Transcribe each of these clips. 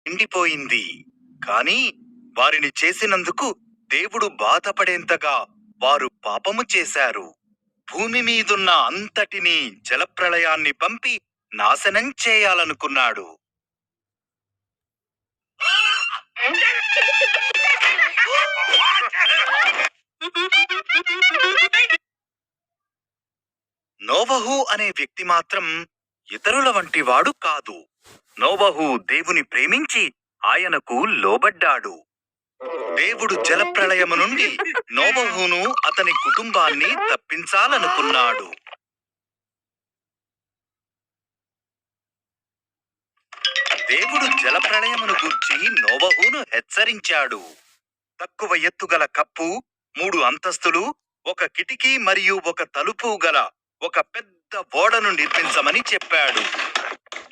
నిండిపోయింది. కాని వారిని చేసినందుకు దేవుడు బాధపడేంతగా వారు పాపము చేశారు. భూమి మీదున్న అంతటినీ జలప్రళయాన్ని పంపి నాశనం చేయాలనుకున్నాడు. నోవహు అనే వ్యక్తి మాత్రం ఇతరుల వంటి వాడు కాదు. నోవహు దేవుని ప్రేమించి ఆయనకు లోబడ్డాడు. దేవుడు జలప్రళయము నుండి నోవహును అతని కుటుంబాన్ని తప్పించాలనుకున్నాడు. దేవుడు జలప్రళయమును గూర్చి నోవహును హెచ్చరించాడు. తక్కువ ఎత్తుగల కప్పు, 3 అంతస్తులు, ఒక కిటికీ మరియు ఒక తలుపు గల ఒక పెద్ద ఓడను నిర్మించమని చెప్పాడు.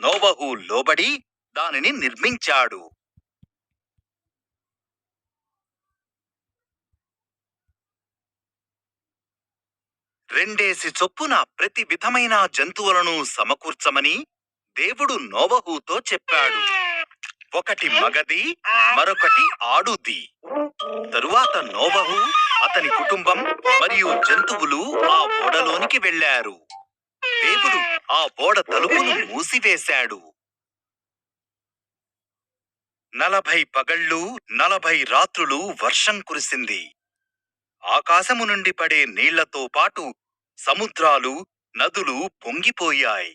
నోవహు లోబడి దానిని నిర్మించాడు. రెండేసి చొప్పున ప్రతి విధమైన జంతువులను సమకూర్చమని దేవుడు నోవహుతో చెప్పాడు. ఒకటి మగది, మరొకటి ఆడుది. తరువాత నోవహు, అతని కుటుంబం మరియు జంతువులు ఆ ఓడలోనికి వెళ్లారు. దేవుడు ఆ ఓడ తలుపును మూసివేశాడు. 40 పగళ్ళు 40 రాత్రులు వర్షం కురిసింది. ఆకాశము నుండి పడే నీళ్లతో పాటు సముద్రాలు, నదులు పొంగిపోయాయి.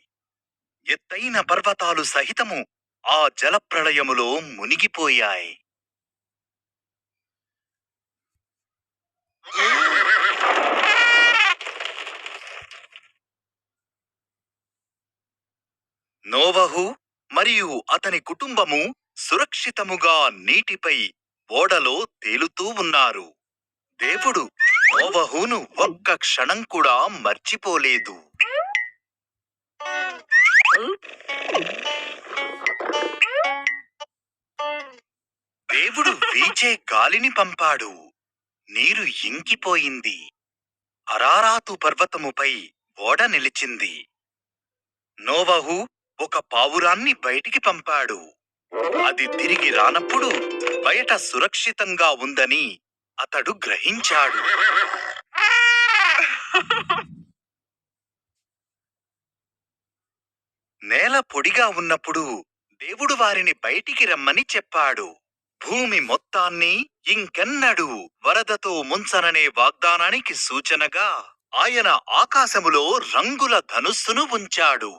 ఎత్తైన పర్వతాలు సహితము ఆ జలప్రళయములో మునిగిపోయాయి. నోవహు మరియు అతని కుటుంబము సురక్షితముగా నీటిపై ఓడలో తేలుతూ ఉన్నారు. దేవుడు నోవహును ఒక్క క్షణం కూడా మర్చిపోలేదు. దేవుడు వీచే గాలిని పంపాడు. నీరు ఇంకిపోయింది. అరారాతు పర్వతముపై ఓడ నిలిచింది. నోవహు ఒక పావురాన్ని బయటికి పంపాడు. అది తిరిగి రానప్పుడు బయట సురక్షితంగా ఉందని అతడు గ్రహించాడు. నేల పొడిగా ఉన్నప్పుడు దేవుడు వారిని బయటికి రమ్మని చెప్పాడు. భూమి మొత్తాన్ని ఇంకెన్నడూ వరదతో ముంచననే వాగ్దానానికి సూచనగా ఆయన ఆకాశములో రంగుల ధనుస్సును ఉంచాడు.